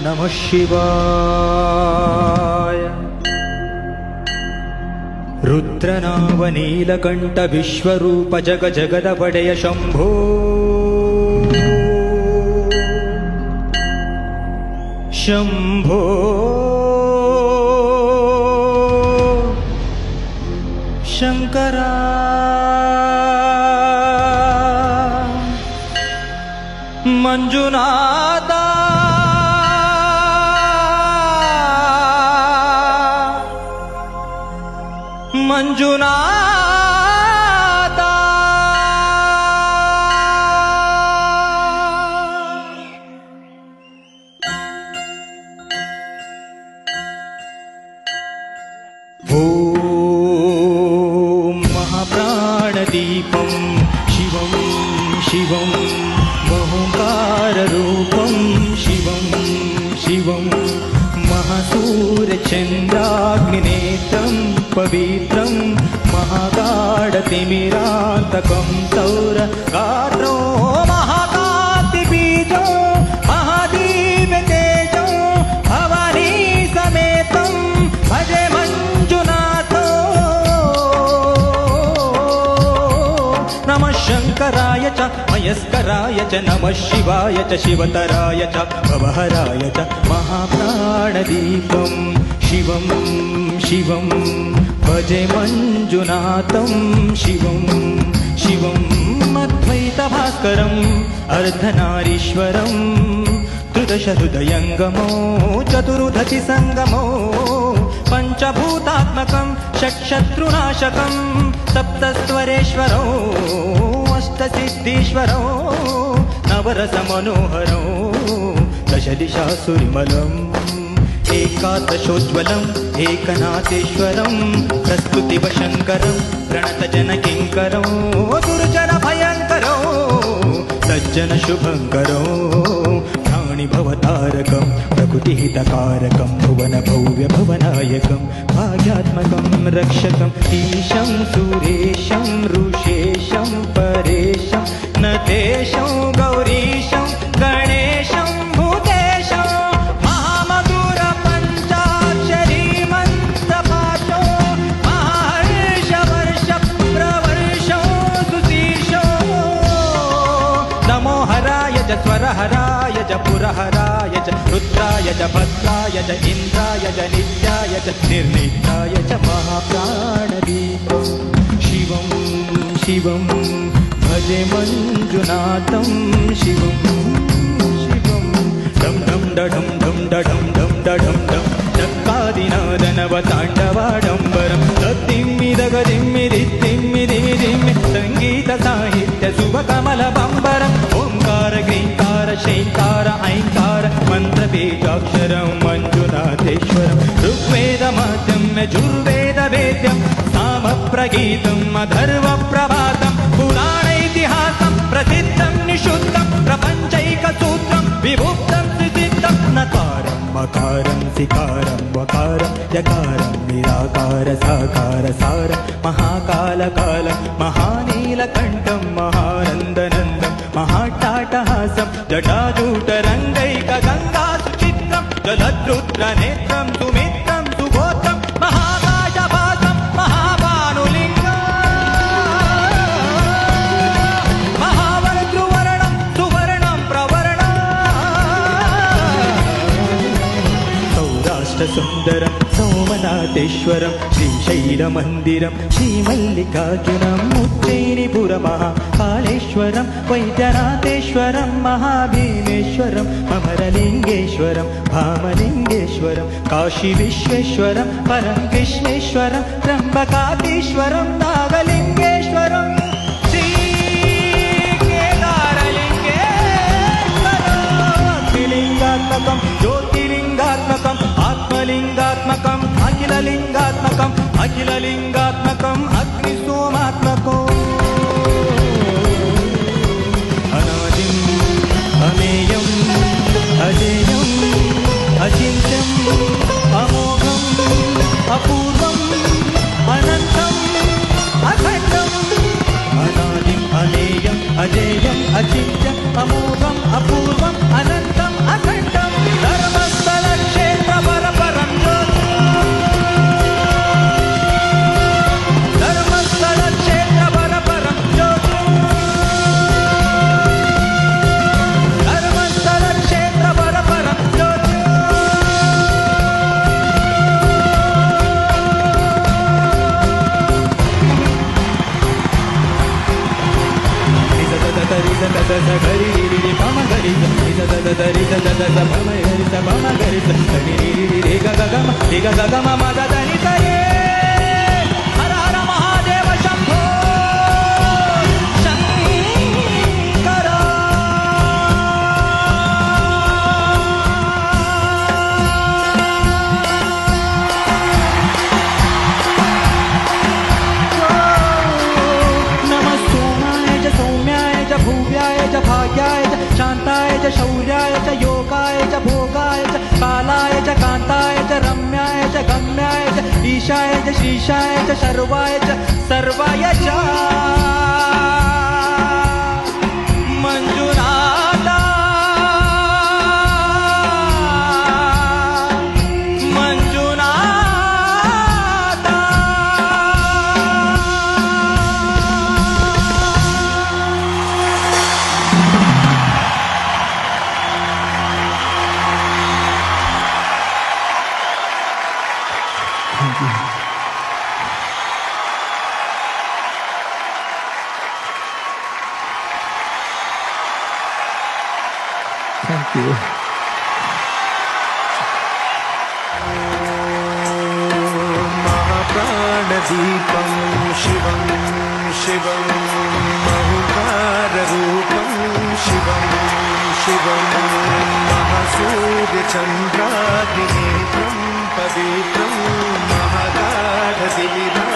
नमः शिवाय। रुद्रनावनीलकण्ठ विश्वरूप जग जगदपडय शम्भो शम्भो शङ्करा मंजुनाथा मंजुनाथा ओम महाप्राणदीपं शिवं शिवं ओंकाररूपं शिवं शिवं महासूर्यचन्द्राग्निनेत्रं पवित्रं महागाढतिमिरान्तकं सौरगात्रो महाकान्तिबीजो महादीव्यतेजो भवानी समेतं भजे मंजुनाथो। नमः शङ्कराय च मयस्कराय च नमः शिवाय च शिवतराय च भवहराय च महाप्राणदीपं शिवं शिवं भजे मंजुनाथं शिवं शिवं अद्वैतभास्करम् अर्धनारीश्वरं त्रिदशहृदयङ्गमो चतुर्दशि सङ्गमो पञ्चभूतात्मकं षट्शत्रुनाशकं सप्तस्वरेश्वरो अष्टसिद्धीश्वरो नवरसमनोहरो दशदिशासुरिमलम् एकादशोज्ज्वलम् एकनाथेश्वरं प्रस्तुतिवशङ्करं प्रणतजनकिङ्करो दुर्जनभयङ्करो सज्जनशुभङ्करो प्राणिभवतारकं प्रकृतिहितकारकं भुवनभव्यभवनायकं भाग्यात्मकं रक्षकं ईशं सुरेशं ऋषेशं परेशं नतेशं गौरीशं गणेशं भूतेशं महामधुरपञ्चाक्षरी मन्त्रपाशो महर्षवर्षप्रवर्षो सुशीर्षो नमो हराय च स्वरहराय च पुरहराय च रुद्राय च भद्राय च इन्द्राय च नित्याय च निर्नित्याय च महाप्राणदीपं शिवं शिवं भजे मंजुनाथं शिवं शिवं डं डं डं डं डं डं डं डं चक्कादिनादनवताण्डवाडम्बरं तत्तिम्मिदगदिम्मिदित्तिम्मिदिमिदिम्मि सङ्गीतसाहित्य शुभकमलबम्बरम् ओंकार ग्रींकार शैंकार ऐंकार मन्त्रबीजाक्षरं मंजुनाथेश्वरं ऋग्वेदमाद्यं यजुर्वेदवेद्यं सामप्रगीतम् अथर्वप्रभातं पुराणैतिहासं प्रसिद्धं निशुद्धं प्रपञ्चैकसूत्रं विभुक्तं सुसिद्धं नकारं मकारं सिकारं वकारं यकारं निराकार साकार सारं महाकालकालं महानीलकण्ठं महानन्दनन्दं महाट्टाटहासं जटाजूटरङ्गैकगङ्गासुचित्रं जलद्रुद्रनेत्रं सुमित्रं सुगोत्रं महाकाशभासं महाभानुलिङ्गं महावर्तृवर्णं सुवर्णं प्रवर्णं सौराष्ट्रसुन्दरं सोमनाथेश्वरं श्रीशैलमन्दिरं श्रीमल्लिकार्जुनं उज्जयिनीपुरमहाकालेश्वरं वैद्यनाथेश्वरं महाभीमेश्वरं अमरलिङ्गेश्वरं भामलिङ्गेश्वरं काशीविश्वेश्वरं परं कृष्णेश्वरं त्र्यम्बकाधीश्वरं नागलिङ्गेश्वरं श्रीकेदारलिङ्गेश्वरं ज्योतिलिङ्गात्मकम् आत्मलिङ्गात्मकम् अखिललिङ्गात्मकम् अखिललिङ्गात्मकम् अग्निसोमात्मको अनादिम् अमेयम् अजेयम् अचिन्त्यम् अमोघम् अपूर्वम् अचिन्त्यम् अमोघम् अपूर्वम् अनन्तम् अखण्डम् धर्मस्थलक्षेत्रपरपरं ज्योतिः धर्मस्थलक्षेत्रपरपरं ज्योतिः धर्मस्थलक्षेत्रपरपरं ज्योतिः हर हर महादेव शंभो शंकर नमः सोमाय च सौम्याय च भूव्याय च भाग्याय च शान्ताय च शौर्याय च योगाय च भोगाय च कालाय च कान्ताय च रम्याय च गम्याय च ईशाय च श्रीशाय च शर्वाय च सर्वाय च मंजुनाथा मंजुनाथा Thank you. महाप्राणदीपं शिवं शिवं महुकाररूपं शिवं शिवं महासूर्यचन्द्राग्निनेत्रं पवित्रं महागाढदिविदा